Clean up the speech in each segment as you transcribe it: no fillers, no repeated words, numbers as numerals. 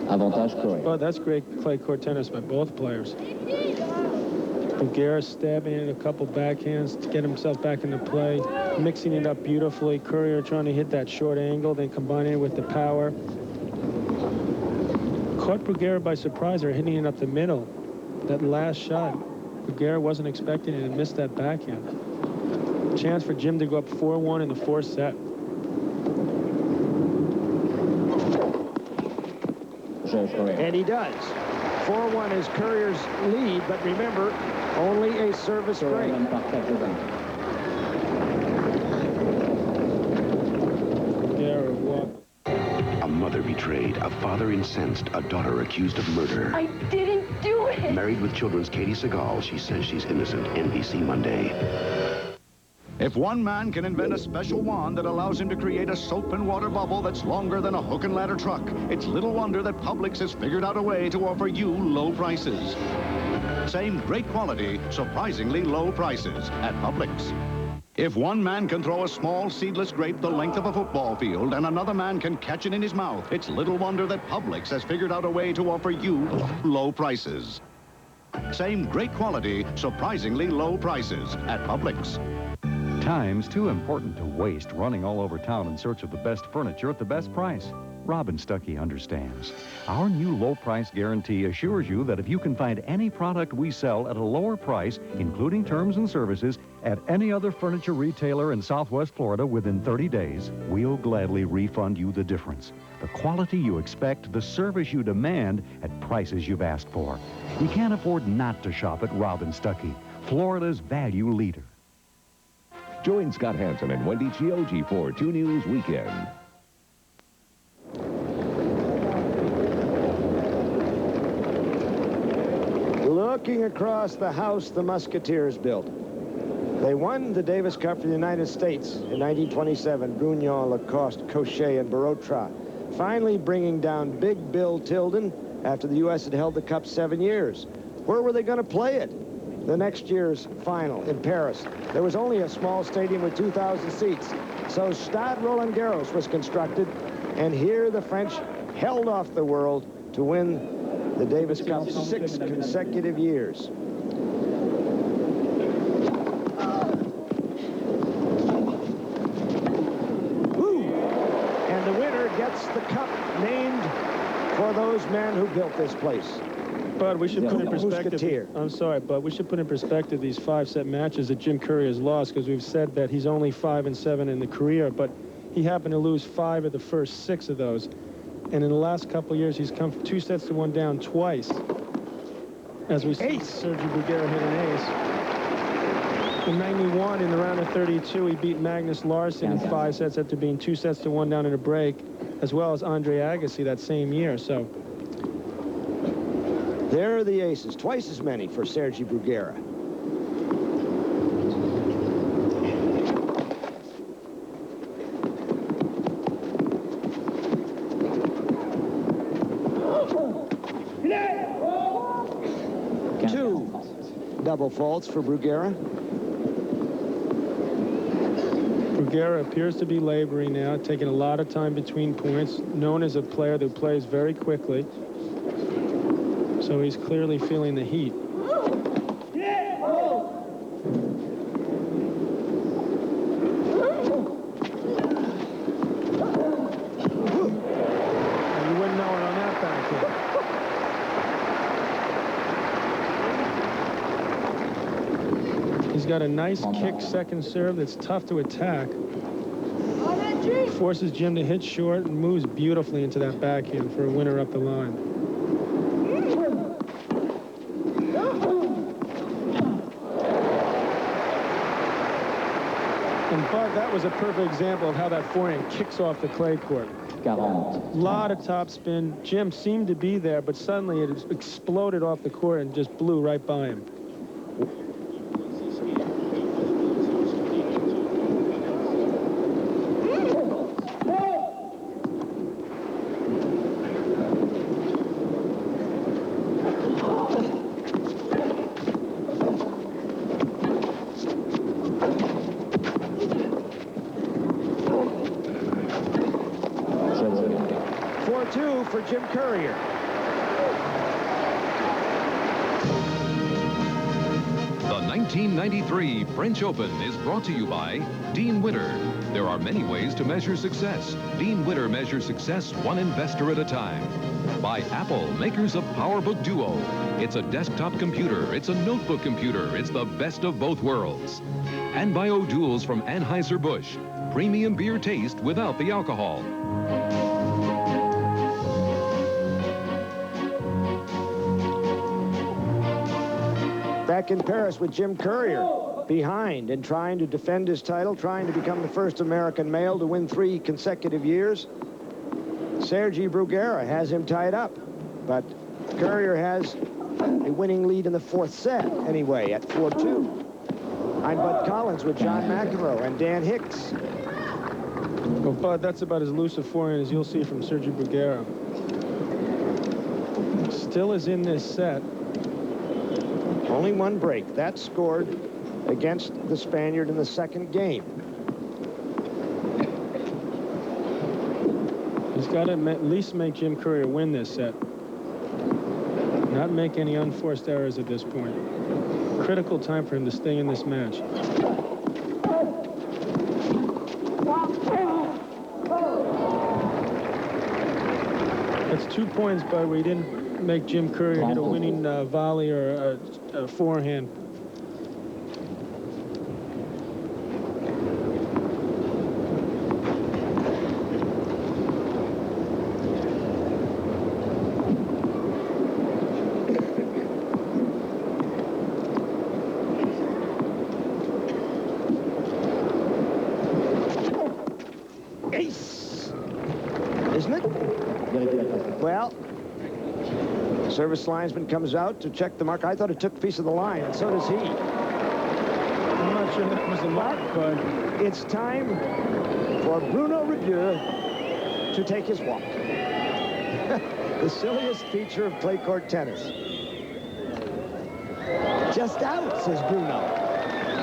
Avantage Courier. Oh, that's great clay court tennis by both players. Bruguera stabbing in a couple backhands to get himself back into play, mixing it up beautifully. Courier trying to hit that short angle, then combining it with the power. Caught Bruguera by surprise, or hitting it up the middle. That last shot, Bruguera wasn't expecting it and missed that backhand. Chance for Jim to go up 4-1 in the fourth set. And he does. 4-1 is Courier's lead, but remember, only a service break. A mother betrayed, a father incensed, a daughter accused of murder. I didn't do it. Married with Children's Katie Seagal, she says she's innocent. NBC Monday. If one man can invent a special wand that allows him to create a soap and water bubble that's longer than a hook and ladder truck, it's little wonder that Publix has figured out a way to offer you low prices. Same great quality, surprisingly low prices at Publix. If one man can throw a small seedless grape the length of a football field and another man can catch it in his mouth, it's little wonder that Publix has figured out a way to offer you low prices. Same great quality, surprisingly low prices at Publix. Time's too important to waste running all over town in search of the best furniture at the best price. Robin Stuckey understands. Our new low price guarantee assures you that if you can find any product we sell at a lower price, including terms and services, at any other furniture retailer in Southwest Florida within 30 days, we'll gladly refund you the difference. The quality you expect, the service you demand, at prices you've asked for. You can't afford not to shop at Robin Stuckey, Florida's value leader. Join Scott Hansen and Wendy Chioji for 2 News Weekend. Looking across the house the Musketeers built. They won the Davis Cup for the United States in 1927. Brugnon, Lacoste, Cochet, and Barotra. Finally bringing down Big Bill Tilden after the U.S. had held the Cup 7 years. Where were they going to play it? The next year's final in Paris. There was only a small stadium with 2,000 seats. So Stade Roland Garros was constructed, and here the French held off the world to win the Davis Cup 6 consecutive years. Ooh. And the winner gets the cup named for those men who built this place. But we should put in perspective. I'm sorry, but we should put in perspective these 5-set matches that Jim Courier has lost, because we've said that he's only 5-7 in the career, but he happened to lose 5 of the first 6 of those. And in the last couple of years, he's come 2-1 down twice. As we see Sergi Bruguera hit an ace. In '91, in the round of 32, he beat Magnus Larsson in 5 sets after being 2-1 down in a break, as well as Andre Agassi that same year. So there are the aces, twice as many for Sergi Bruguera. Two double faults for Bruguera. Bruguera appears to be laboring now, taking a lot of time between points, known as a player that plays very quickly. So he's clearly feeling the heat. And you wouldn't know it on that backhand. He's got a nice kick second serve that's tough to attack. Forces Jim to hit short and moves beautifully into that backhand for a winner up the line. But that was a perfect example of how that forehand kicks off the clay court. A lot of top spin. Jim seemed to be there, but suddenly it exploded off the court and just blew right by him. For Jim Courier. 1993 French Open is brought to you by Dean Witter. There are many ways to measure success. Dean Witter measures success one investor at a time. By Apple, makers of PowerBook Duo. It's a desktop computer. It's a notebook computer. It's the best of both worlds. And by O'Doul's from Anheuser-Busch. Premium beer taste without the alcohol. Back in Paris with Jim Courier, behind and trying to defend his title, trying to become the first American male to win 3 consecutive years. Sergi Bruguera has him tied up, but Courier has a winning lead in the 4th set anyway at 4-2. I'm Bud Collins with John McEnroe and Dan Hicks. Well, Bud, that's about as loose a forehand as you'll see from Sergi Bruguera. Still is in this set. Only 1 break. That scored against the Spaniard in the 2nd game. He's got to at least make Jim Courier win this set. Not make any unforced errors at this point. Critical time for him to stay in this match. That's 2 points, Bud. We didn't make Jim Courier hit a winning volley or a forehand. Ace! Isn't it? Well, service linesman comes out to check the mark. I thought it took a piece of the line, and so does he. I'm not sure that was a mark, but it's time for Bruno Ribier to take his walk. The silliest feature of clay court tennis. Just out, says Bruno.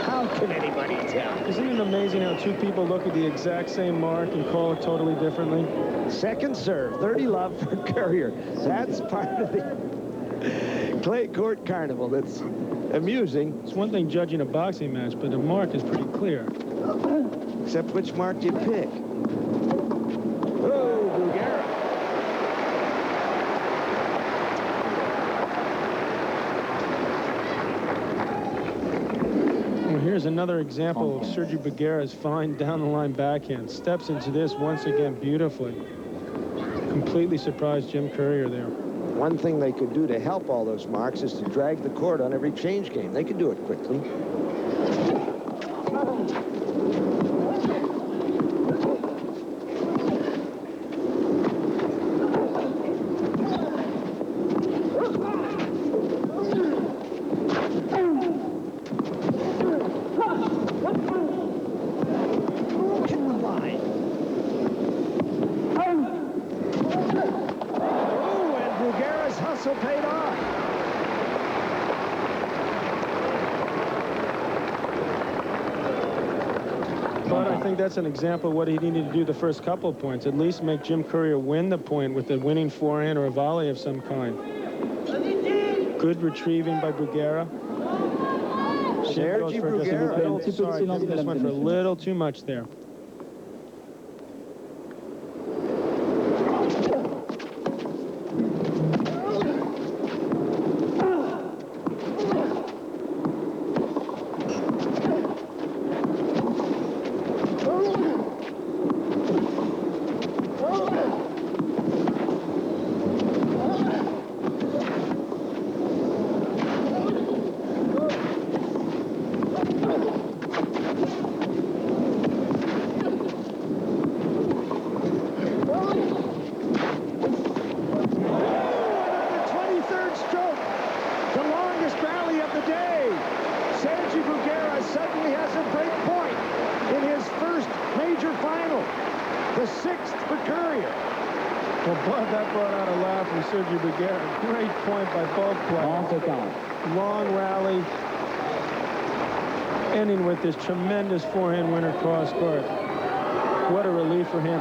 How can anybody tell? Isn't it amazing how 2 people look at the exact same mark and call it totally differently? Second serve, 30 love for Courier. That's part of the clay court carnival. That's amusing. It's one thing judging a boxing match, but the mark is pretty clear. Except which mark you pick. Oh, Bruguera. Well, here's another example of Sergi Bruguera's fine down-the-line backhand. Steps into this once again beautifully. Completely surprised Jim Courier there. One thing they could do to help all those marks is to drag the court on every change game. They could do it quickly. Paid off. But I think that's an example of what he needed to do the first couple of points. At least make Jim Courier win the point with a winning forehand or a volley of some kind. Good retrieving by Bruguera. Sergi Bruguera. Sorry, this went for a little too much there. The 6th for Courier. Well, Bud, that brought out a laugh from Sergi Bruguera. Great point by both players. Long rally, ending with this tremendous forehand winner cross court. What a relief for him.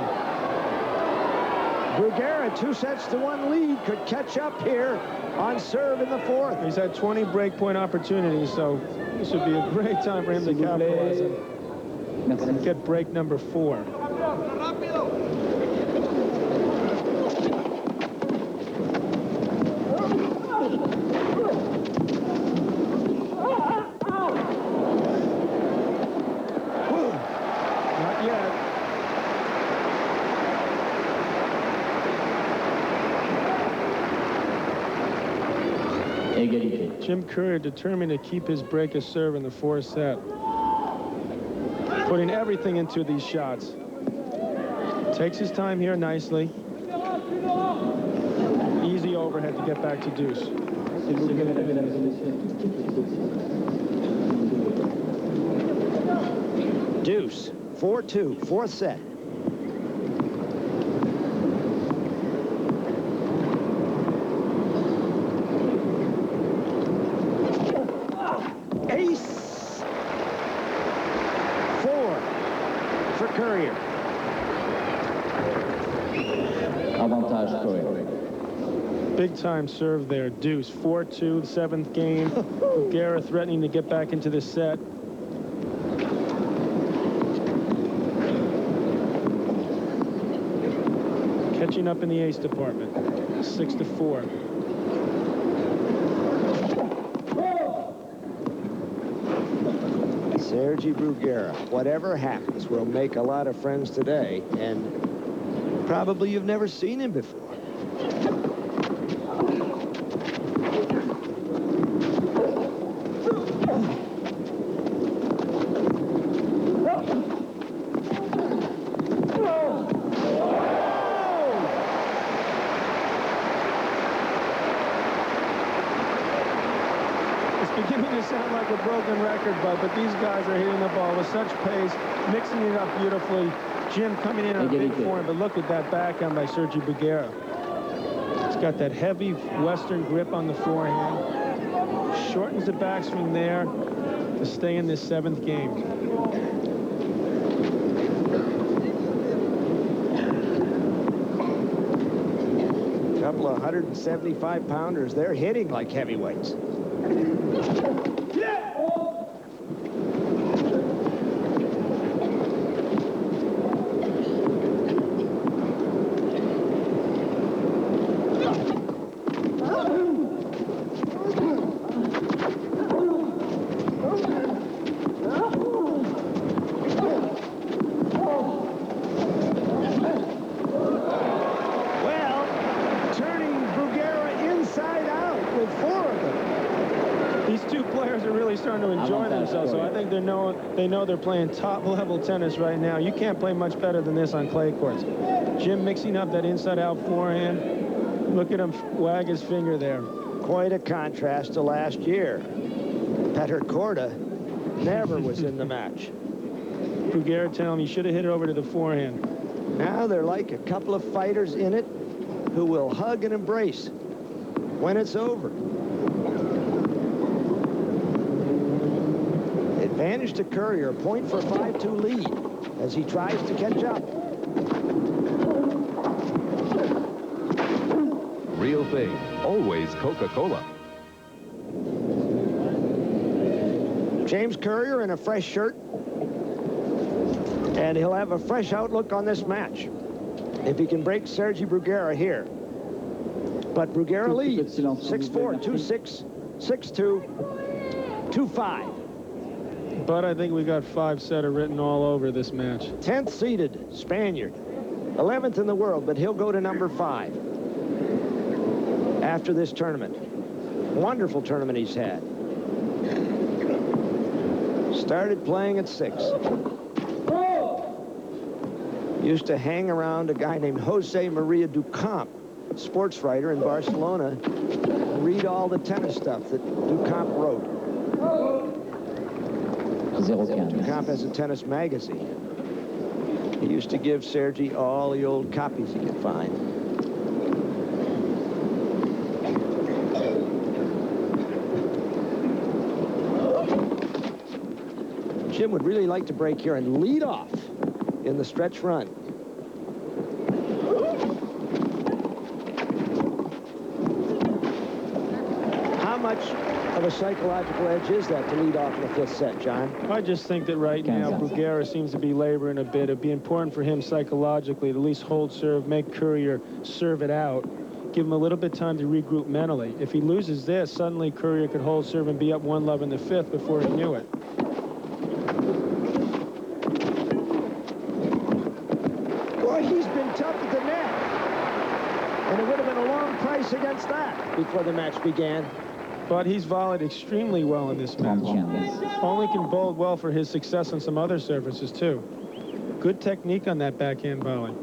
Bruguera, 2-1 lead, could catch up here on serve in the fourth. He's had 20 break point opportunities, so this would be a great time for him to capitalize and get break number 4. Not yet. Jim Courier determined to keep his break of serve in the 4th set. Putting everything into these shots. Takes his time here nicely. Easy overhead to get back to deuce. Deuce, 4-2, 4th set. Ace. 4 for Courier. Avantage Courier. Big time serve there. Deuce, 4-2, the 7th game. Bruguera threatening to get back into the set. Catching up in the ace department. 6-4. Sergi Bruguera, whatever happens, will make a lot of friends today, and probably you've never seen him before. Beginning to sound like a broken record, but these guys are hitting the ball with such pace, mixing it up beautifully. Jim coming in on a big form, but look at that backhand by Sergi Bruguera. He's got that heavy Western grip on the forehand. Shortens the backswing there to stay in this 7th game. A couple of 175-pounders. They're hitting like heavyweights. Starting to enjoy themselves, so I think they know they're playing top-level tennis right now. You can't play much better than this on clay courts. Jim mixing up that inside-out forehand. Look at him wag his finger there. Quite a contrast to last year. Petr Korda never was in the match. Bruguera telling him he should have hit it over to the forehand. Now they're like a couple of fighters in it who will hug and embrace when it's over. Advantage to Courier, a point for a 5-2 lead as he tries to catch up. Real thing, always Coca-Cola. James Courier in a fresh shirt, and he'll have a fresh outlook on this match if he can break Sergi Bruguera here. But Bruguera leads 6-4, 2-6, 6-2, 2-5. But I think we got 5-setter written all over this match. 10th seeded Spaniard, 11th in the world, but he'll go to number 5 after this tournament. Wonderful tournament he's had. Started playing at 6. Used to hang around a guy named Jose Maria Ducamp, sports writer in Barcelona, read all the tennis stuff that Ducamp wrote. Ducamp has a tennis magazine. He used to give Sergi all the old copies he could find. Jim would really like to break here and lead off in the stretch run. much of a psychological edge is that to lead off in the 5th set, John? I just think that right now Bruguera seems to be laboring a bit. It'd be important for him psychologically to at least hold serve, make Courier serve it out, give him a little bit of time to regroup mentally. If he loses this, suddenly Courier could hold serve and be up 1-love in the 5th before he knew it. Boy, he's been tough at the net. And it would have been a long price against that before the match began. But he's volleyed extremely well in this match. Only can bode well for his success on some other surfaces, too. Good technique on that backhand volley.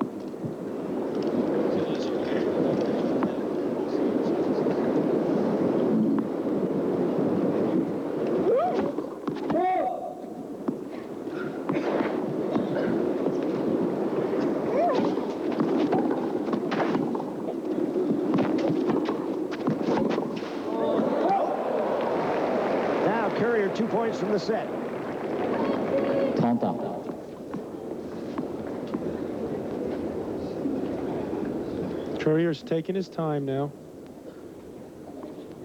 Courier 2 points from the set. 30 ans. Courier's taking his time now,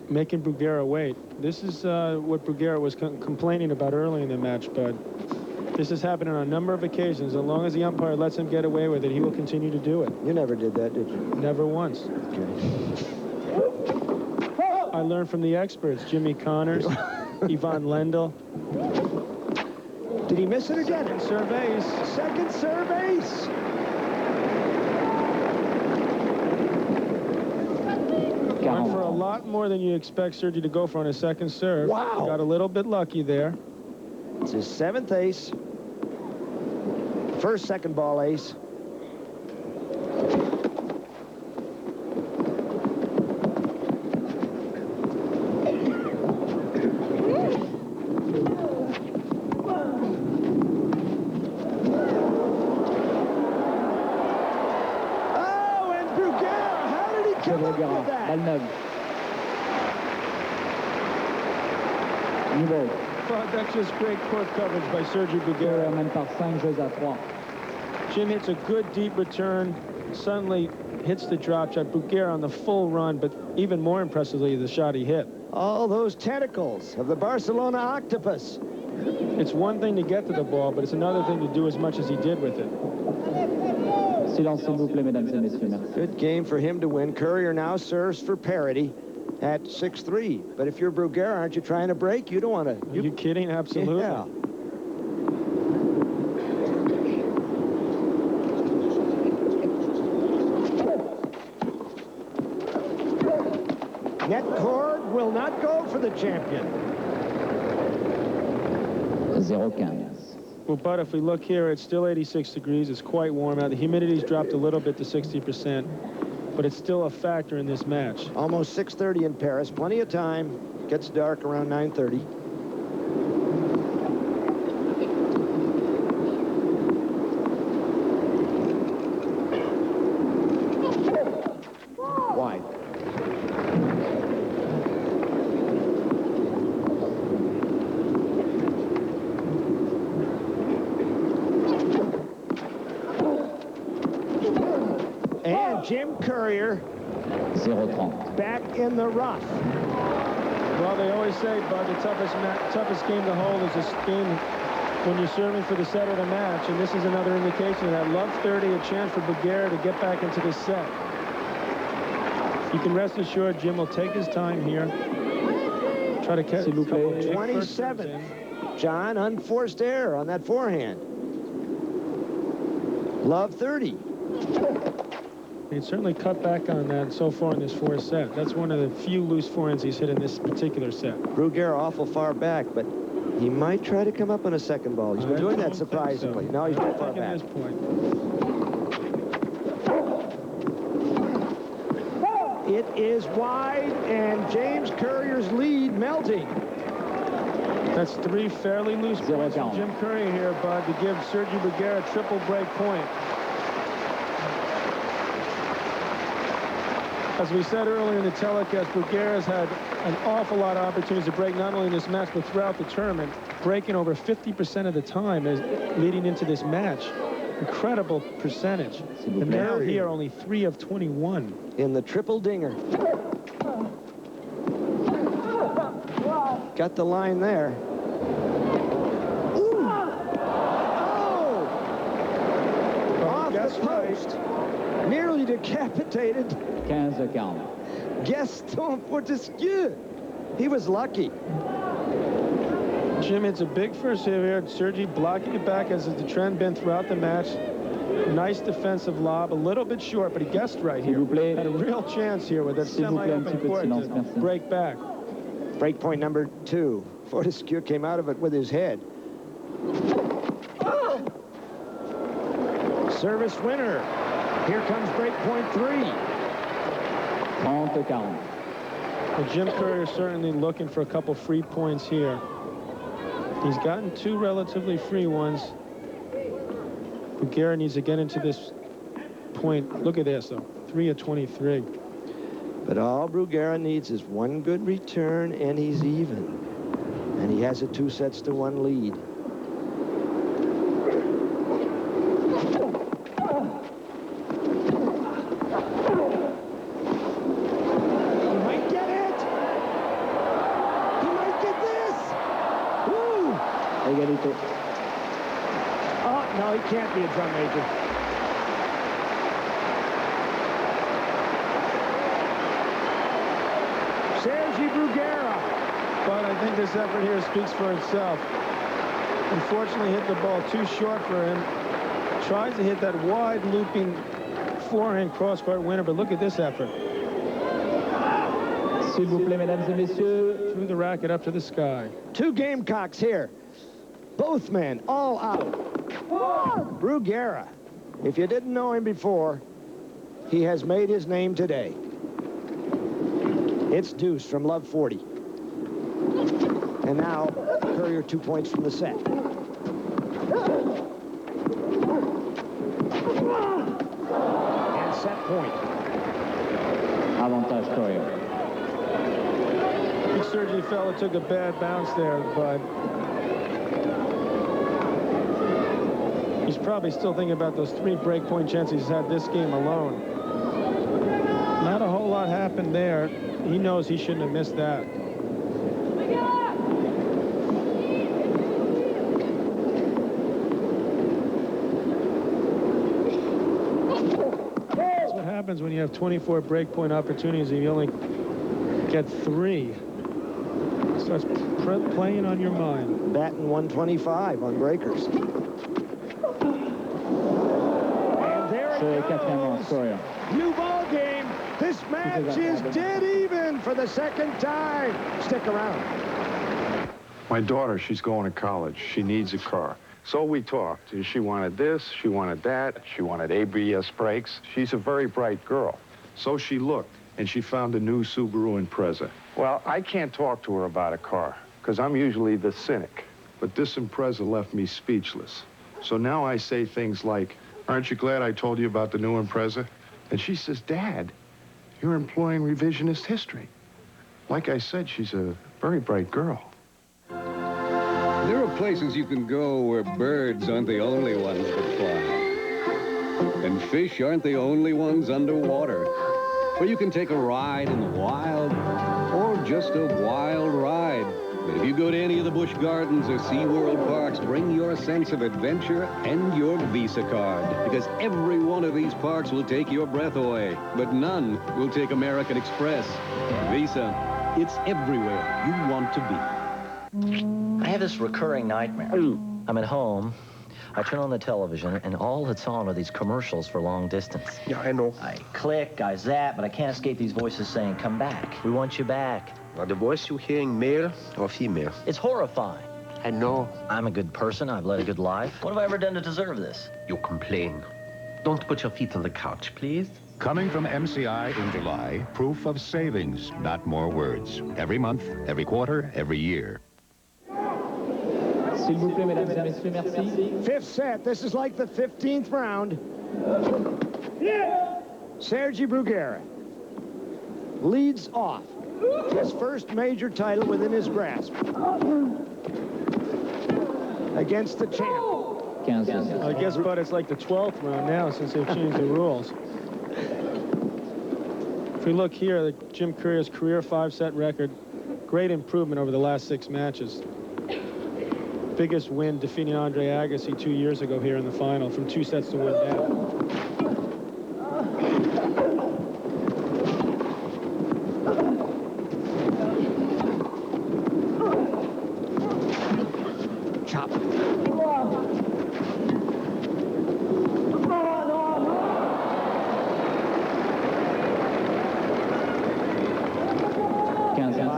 making Bruguera wait. This is what Bruguera was complaining about early in the match, but this has happened on a number of occasions. As long as the umpire lets him get away with it, he will continue to do it. You never did that, did you? Never once. Okay. I learned from the experts, Jimmy Connors, Yvonne Lendl. Did he miss it again? Second serve ace. Second serve ace. Went for a lot more than you expect Sergi to go for on his second serve. Wow. Got a little bit lucky there. It's his 7th ace. First second ball ace. Niveau. Well, that's just great court coverage by Sergi Bruguera. Mène par 5 jeux à 3. Jim hits a good deep return, suddenly hits the drop shot. Bruguera on the full run, but even more impressively, the shot he hit. All those tentacles of the Barcelona octopus. It's one thing to get to the ball, but it's another thing to do as much as he did with it. Silence, s'il vous plaît, mesdames et messieurs. Merci. Good game for him to win. Courier now serves for parity at 6-3. But if you're Bruguera, aren't you trying to break? You don't want to. Are you kidding? Absolutely. Yeah. Net cord will not go for the champion. 0-15. Well, but if we look here, it's still 86 degrees. It's quite warm out. The humidity's dropped a little bit to 60%, but it's still a factor in this match. Almost 6:30 in Paris. Plenty of time. Gets dark around 9:30. Wide. And Jim Courier 0-30. back in the rough. Well, they always say, Bud, the toughest game to hold is this game when you're serving for the set of the match, and this is another indication of that. Love 30, a chance for Bruguera to get back into this set. You can rest assured Jim will take his time here. Try to catch 27. John, unforced error on that forehand. Love 30. He'd certainly cut back on that so far in this fourth set. That's one of the few loose forehands he's hit in this particular set. Bruguera awful far back, but he might try to come up on a second ball. He's been doing that surprisingly. So. No, he's not far back. At this point. It is wide, and James Courier's lead melting. That's 3 fairly loose points from Jim Courier here, Bud, to give Sergi Bruguera a triple break point. As we said earlier in the telecast, Bruguera's had an awful lot of opportunities to break, not only in this match, but throughout the tournament, breaking over 50% of the time as leading into this match. Incredible percentage. And now here, only 3 of 21. In the triple dinger. got the line there. Ooh. Oh! Off the post. Nearly decapitated 15-40. Gaston Fortescue. He was lucky. Jim, it's a big first serve here. Sergi blocking it back, as has the trend been throughout the match. Nice defensive lob, a little bit short, but he guessed right here. Had a real chance here with that semi-open court to break back. Break point number 2. Fortescue came out of it with his head. Service winner. Here comes break point 3. 30-40. Well, Jim Courier certainly looking for a couple free points here. He's gotten 2 relatively free ones. Bruguera needs to get into this point. Look at this, though. 3 of 23. But all Bruguera needs is 1 good return, and he's even. And he has a 2-1 lead. He might get it! He might get this! Woo! Égalité. Oh, no, he can't be a drum major. Sergi Bruguera. But I think this effort here speaks for itself. Unfortunately, hit the ball too short for him. Tries to hit that wide looping forehand cross-court winner, but look at this effort. S'il vous plaît, mesdames et messieurs. Threw the racket up to the sky. 2 Gamecocks here. Both men all out. Bruguera. If you didn't know him before, he has made his name today. It's deuce from Love 40. And now, Courier 2 points from the set. And set point. Avantage Courier. I think Sergi fella took a bad bounce there, but he's probably still thinking about those 3 breakpoint chances he's had this game alone. Not a whole lot happened there. He knows he shouldn't have missed that. That's what happens when you have 24 breakpoint opportunities and you only get 3. It starts playing on your mind. Batting 125 on breakers. And there it goes. New ball game. This match is dead even for the 2nd time. Stick around. My daughter, she's going to college. She needs a car. So we talked. She wanted this, she wanted that, she wanted ABS brakes. She's a very bright girl. So she looked, and she found a new Subaru Impreza. Well, I can't talk to her about a car, because I'm usually the cynic. But this Impreza left me speechless. So now I say things like, "Aren't you glad I told you about the new Impreza?" And she says, "Dad, you're employing revisionist history." Like I said, she's a very bright girl. There are places you can go where birds aren't the only ones that fly. And fish aren't the only ones underwater. Where you can take a ride in the wild, or just a wild ride. But if you go to any of the Busch Gardens or SeaWorld parks, bring your sense of adventure and your Visa card. Because every one of these parks will take your breath away, but none will take American Express. Visa, it's everywhere you want to be. I have this recurring nightmare. I'm at home, I turn on the television, and all that's on are these commercials for long distance. Yeah, I know. I click, I zap, but I can't escape these voices saying, "Come back. We want you back." Are the voice you're hearing male or female? It's horrifying. I know. I'm a good person. I've led a good life. What have I ever done to deserve this? You complain. Don't put your feet on the couch, please. Coming from MCI in July, proof of savings, not more words. Every month, every quarter, every year. S'il vous plaît, mesdames et messieurs, merci. 5th set. This is like the 15th round. Sergi Bruguera leads off. His first major title within his grasp. Against the champ. I guess, but it's like the 12th round now since they've changed the rules. If we look here, Jim Courier's career 5-set record, great improvement over the last 6 matches. Biggest win defeating Andre Agassi 2 years ago here in the final from 2 sets to 1 down.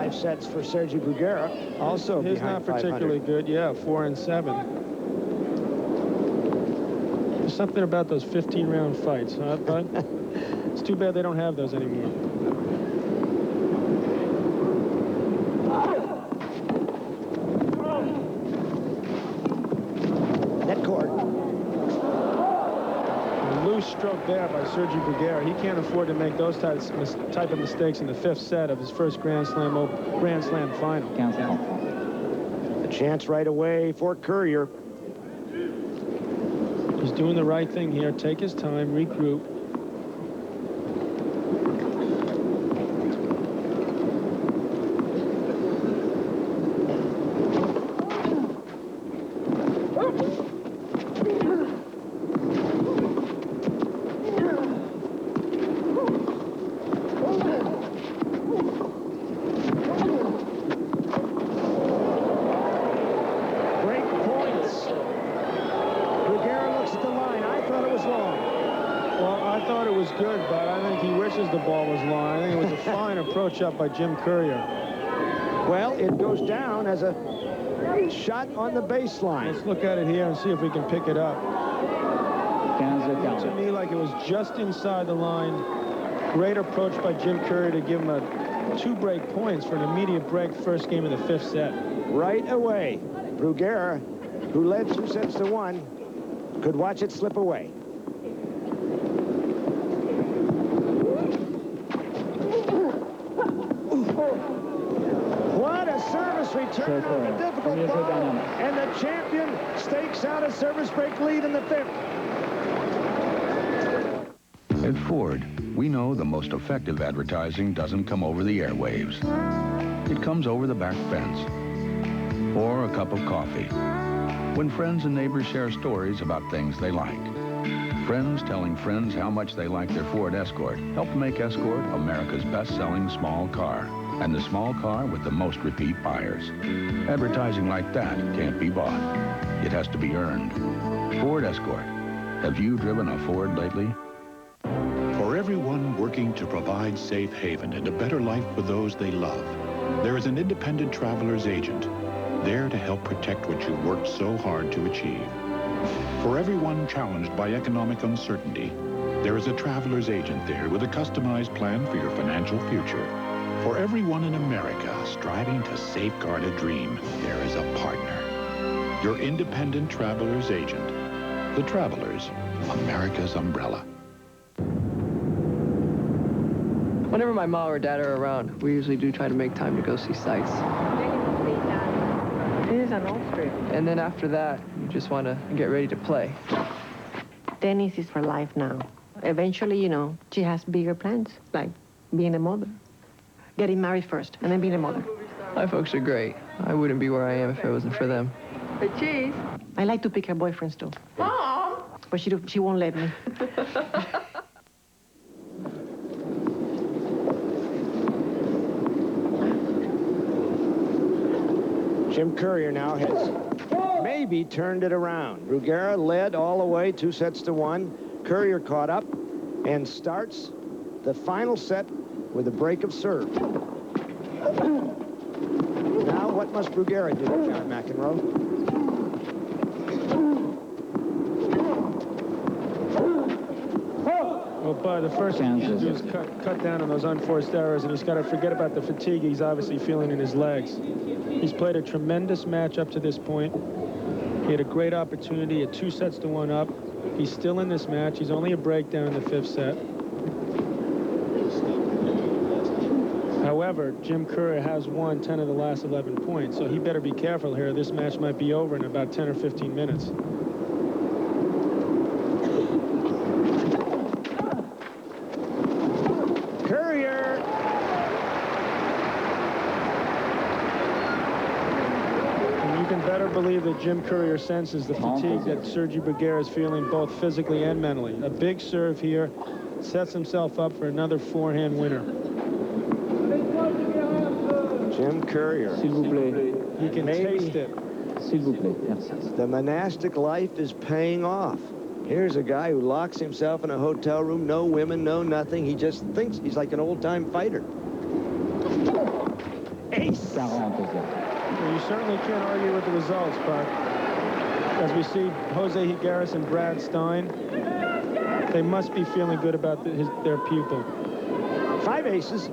Sets for Sergi Bruguera, also He's behind not particularly 500. good. Yeah, 4 and 7. There's something about those 15-round fights, huh, bud? It's too bad they don't have those anymore. Net court. Loose stroke there by Sergi Bruguera. He can't afford to make those type of mistakes in the 5th set of his first Grand Slam final. A chance right away for Courier. He's doing the right thing here. Take his time, regroup. Up by Jim Courier. Well, it goes down as a shot on the baseline. Let's look at it here and see if we can pick it up. To me, like it was just inside the line. Great approach by Jim Courier to give him a 2 break points for an immediate break first game of the 5th set. Right away. Bruguera, who led 2 sets to 1, could watch it slip away. Return on a difficult ball, and the champion stakes out a service break lead in the 5th. At Ford, we know the most effective advertising doesn't come over the airwaves. It comes over the back fence, or a cup of coffee, when friends and neighbors share stories about things they like. Friends telling friends how much they like their Ford Escort helped make Escort America's best-selling small car, and the small car with the most repeat buyers. Advertising like that can't be bought. It has to be earned. Ford Escort. Have you driven a Ford lately? For everyone working to provide safe haven and a better life for those they love, there is an independent traveler's agent there to help protect what you worked so hard to achieve. For everyone challenged by economic uncertainty, there is a traveler's agent there with a customized plan for your financial future. For everyone in America striving to safeguard a dream, there is a partner. Your independent traveler's agent. The Travelers, America's umbrella. Whenever my mom or dad are around, we usually do try to make time to go see sights. This is an old street. And then after that, you just want to get ready to play. Tennis is for life now. Eventually, you know, she has bigger plans, like being a mother. Getting married first, and then being a mother. My folks are great. I wouldn't be where I am if it wasn't for them. The cheese. I like to pick her boyfriends, too. Mom! But she won't let me. Jim Courier now has maybe turned it around. Bruguera led all the way 2 sets to 1. Courier caught up and starts the final set with a break of serve. Now what must Bruguera do, John McEnroe? Well, Bud, the first thing he needs to do is cut down on those unforced errors, and he's got to forget about the fatigue he's obviously feeling in his legs. He's played a tremendous match up to this point. He had a great opportunity at 2 sets to 1 up. He's still in this match. He's only a break down in the 5th set. However, Jim Courier has won 10 of the last 11 points, so he better be careful here. This match might be over in about 10 or 15 minutes. believe that Jim Courier senses the fatigue that Sergi Bruguera is feeling both physically and mentally. A big serve here sets himself up for another forehand winner. Jim Courier. S'il vous plaît. You can taste it. S'il vous plaît. Merci. The monastic life is paying off. Here's a guy who locks himself in a hotel room, no women, no nothing. He just thinks he's like an old-time fighter. Ace! Well, you certainly can't argue with the results, but as we see Jose Higueras and Brad Stein, they must be feeling good about their pupil. 5 aces.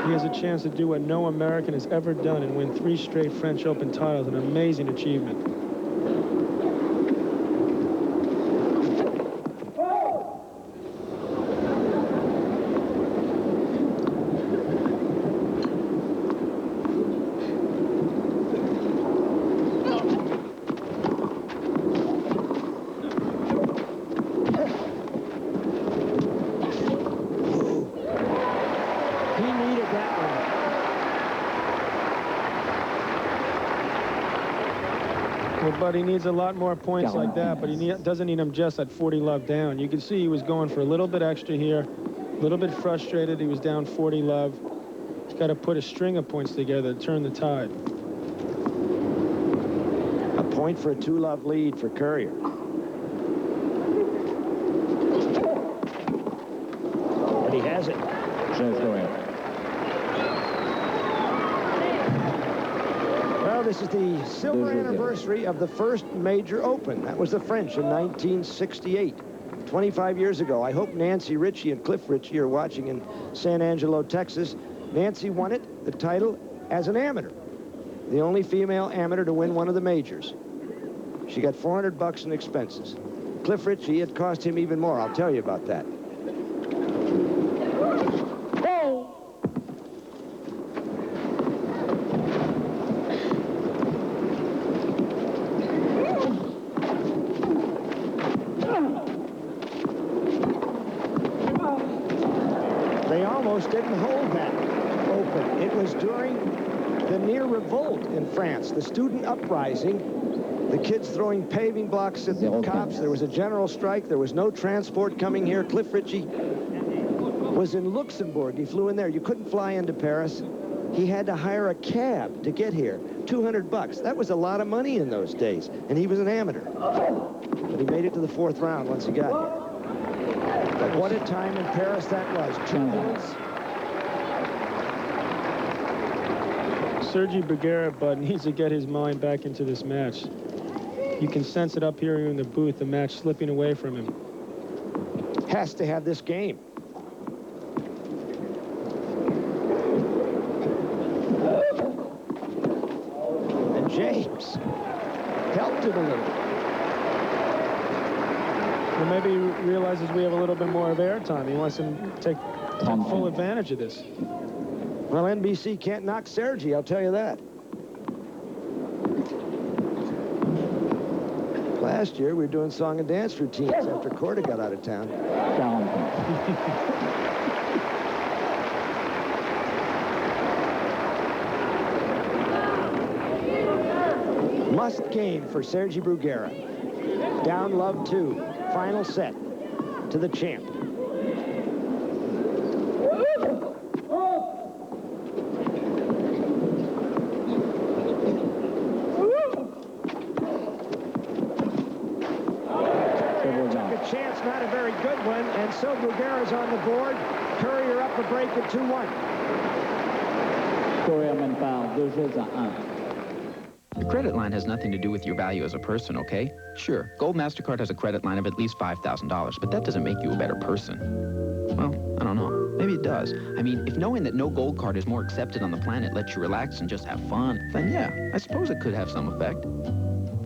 He has a chance to do what no American has ever done and win 3 straight French Open titles, an amazing achievement. But he needs a lot more points like that, but he doesn't need them just at 40 love down. You can see he was going for a little bit extra here, a little bit frustrated. He was down 40 love. He's got to put a string of points together to turn the tide. A point for a 2 love lead for Courier. But he has it. Well, this is the silver anniversary of the first major open. That was the French in 1968, 25 years ago. I hope Nancy Ritchie and Cliff Ritchie are watching in San Angelo, Texas. Nancy won it, the title, as an amateur, the only female amateur to win one of the majors. She got $400 in expenses. Cliff Ritchie, it cost him even more. I'll tell you about that. Didn't hold that open. It was during the near revolt in France, the student uprising, the kids throwing paving blocks at the cops. There was a general strike. There was no transport coming here. Cliff Ritchie was in Luxembourg. He flew in there. You couldn't fly into Paris. He had to hire a cab to get here. $200. That was a lot of money in those days, and he was an amateur. But he made it to the 4th round once he got here. But what a time in Paris that was. Jubilant. Sergi Bruguera, but needs to get his mind back into this match. You can sense it up here in the booth, the match slipping away from him. Has to have this game. And James helped him a little. Well, maybe he realizes we have a little bit more of airtime. He wants to take full advantage of this. Well, NBC can't knock Sergi, I'll tell you that. Last year, we were doing song and dance routines after Corda got out of town. Must game for Sergi Bruguera. Down love 2. Final set to the champ. Not a very good one, and so Bruguera's on the board. Courier up a break at 2-1. Courier mène par 2 jeux à 1. The credit line has nothing to do with your value as a person, okay? Sure, Gold MasterCard has a credit line of at least $5,000, but that doesn't make you a better person. Well, I don't know. Maybe it does. I mean, if knowing that no gold card is more accepted on the planet lets you relax and just have fun, then yeah, I suppose it could have some effect.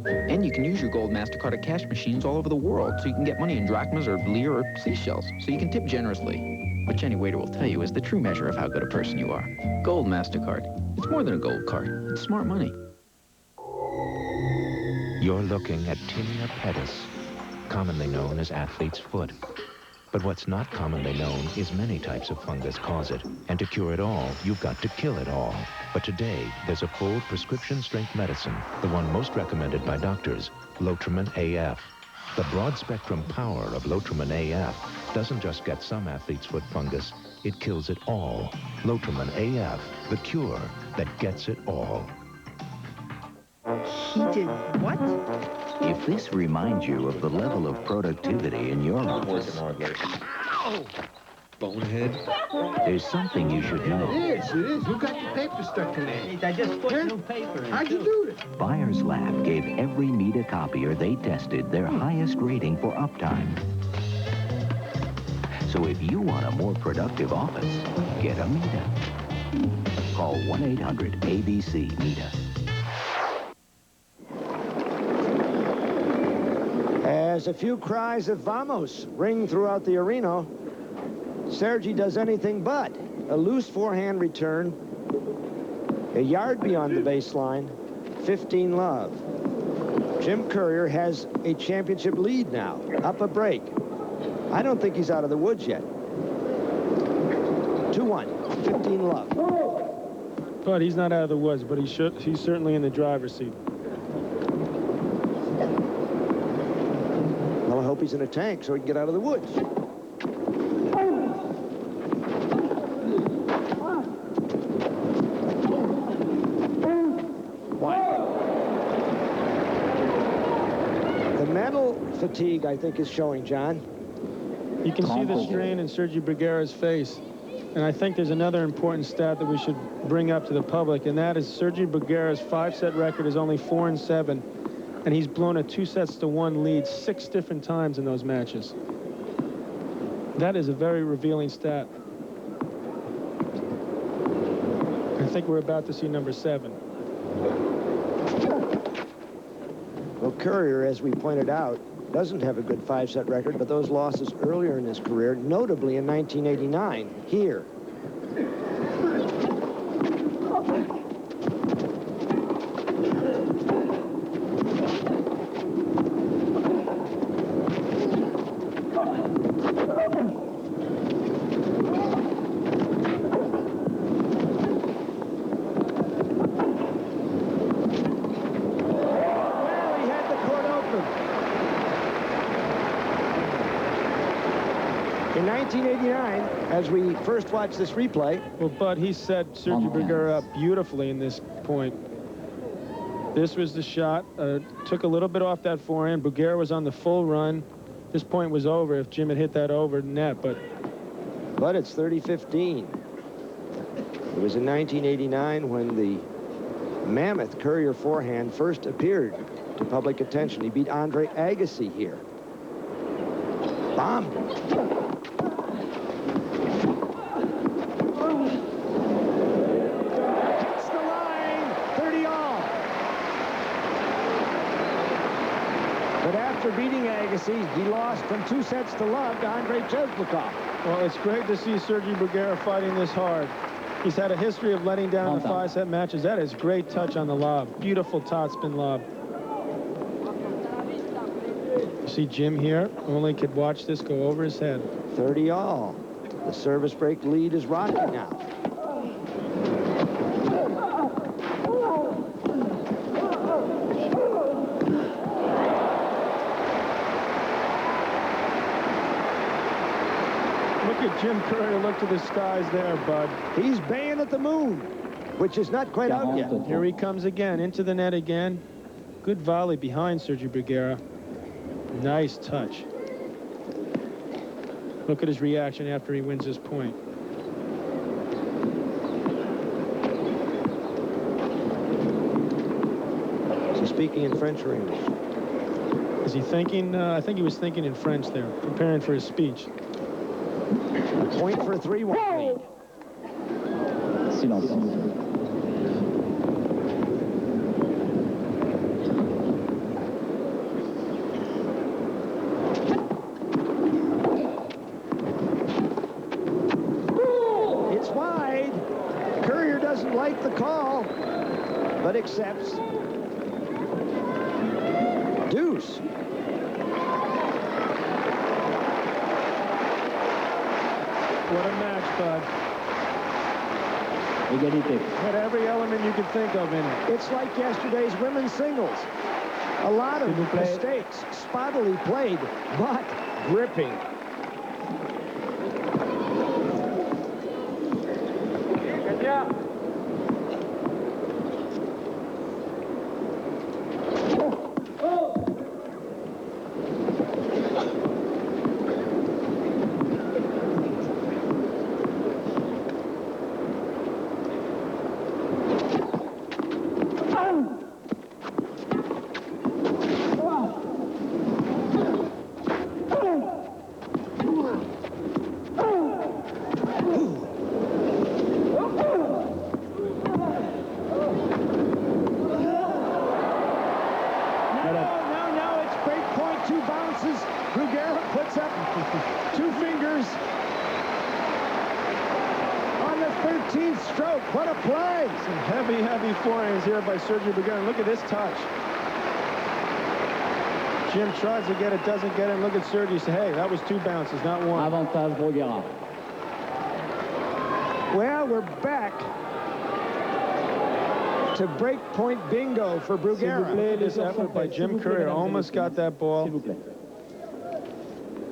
And you can use your Gold MasterCard at cash machines all over the world, so you can get money in drachmas or lire or seashells, so you can tip generously, which any waiter will tell you is the true measure of how good a person you are. Gold MasterCard. It's more than a gold card. It's smart money. You're looking at tibia pedis, commonly known as athlete's foot. But what's not commonly known is many types of fungus cause it. And to cure it all, you've got to kill it all. But today, there's a full prescription-strength medicine, the one most recommended by doctors, Lotrimin AF. The broad-spectrum power of Lotrimin AF doesn't just get some athlete's foot fungus, it kills it all. Lotrimin AF, the cure that gets it all. He did what? If this reminds you of the level of productivity in your office, bonehead, there's something you should know. It is. Who got the paper stuck in there? I just put new paper in. How'd you do it? Byers Lab gave every Mita copier they tested their highest rating for uptime. So if you want a more productive office, get a Mita. Call 1-800-ABC-MITA. As a few cries of vamos ring throughout the arena, Sergi does anything but. A loose forehand return, a yard beyond the baseline, 15 love. Jim Courier has a championship lead now, up a break. I don't think he's out of the woods yet. 2-1, 15 love. But he's not out of the woods, but he's certainly in the driver's seat. Well, I hope he's in a tank so he can get out of the woods. The mental fatigue, I think, is showing, John. You can see the strain in Sergi Bruguera's face. And I think there's another important stat that we should bring up to the public, and that is Sergi Bruguera's 5-set record is only 4-7, and he's blown a 2-1 lead 6 different times in those matches. That is a very revealing stat. I think we're about to see number 7. Well, Courier, as we pointed out, doesn't have a good 5-set record, but those losses earlier in his career, notably in 1989, here. In 1989, as we first watched this replay. Well, Bud, he set Sergi Bruguera up beautifully in this point. This was the shot. Took a little bit off that forehand. Bruguera was on the full run. This point was over if Jim had hit that over net, but it's 30-15. It was in 1989 when the mammoth Courier forehand first appeared to public attention. He beat Andre Agassi here. Bomb. Beating Agassi, he lost from 2-0 to Andre Cheslikov. Well, it's great to see Sergi Bruguera fighting this hard. He's had a history of letting down the 5-set matches. That is great touch on the lob. Beautiful topspin lob. You see Jim here, only could watch this go over his head. 30-all. The service break lead is rocking now. Jim Courier look to the skies there, Bud. He's baying at the moon, which is not quite out yet. Here he comes again, into the net again. Good volley behind Sergi Bruguera. Nice touch. Look at his reaction after he wins this point. Is he speaking in French or English? Is he thinking? I think he was thinking in French there, preparing for his speech. Point for a 3-1 lead. Silence. It's wide. Courier doesn't like the call, but accepts. Deuce. What a match, bud. Égalité. Had every element you could think of in it. It's like yesterday's women's singles. A lot of mistakes, spottily played, but gripping. Yeah. Bruguera puts up 2 fingers on the 13th stroke. What a play! Some heavy, heavy forehands here by Sergi Bruguera. Look at this touch. Jim tries to get it, doesn't get it. Look at Sergi. Say, hey, that was 2 bounces, not 1. Avantage Bruguera. Well, we're back to break-point bingo for Bruguera. This effort by Jim Courier almost got that ball.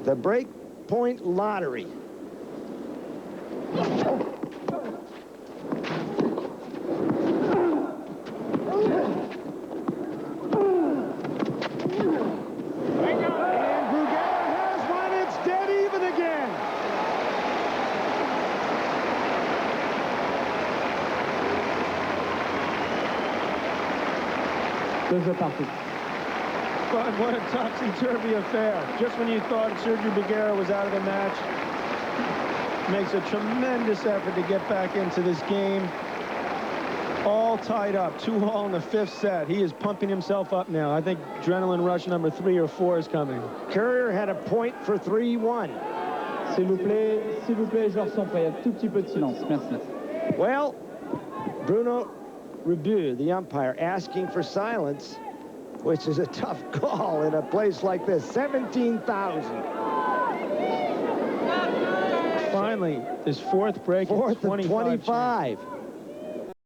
The break-point lottery. But what a topsy-turvy affair. Just when you thought Sergi Bruguera was out of the match, makes a tremendous effort to get back into this game. All tied up, 2-all in the 5th set. He is pumping himself up now. I think adrenaline rush number 3 or 4 is coming. Courier had a point for 3-1. S'il vous plaît, les joueurs sont prêts. Un tout petit peu de silence. Merci. Well, Bruno Rebu, the umpire, asking for silence, which is a tough call in a place like this. 17,000. Finally, this 4th break. 4th and 25.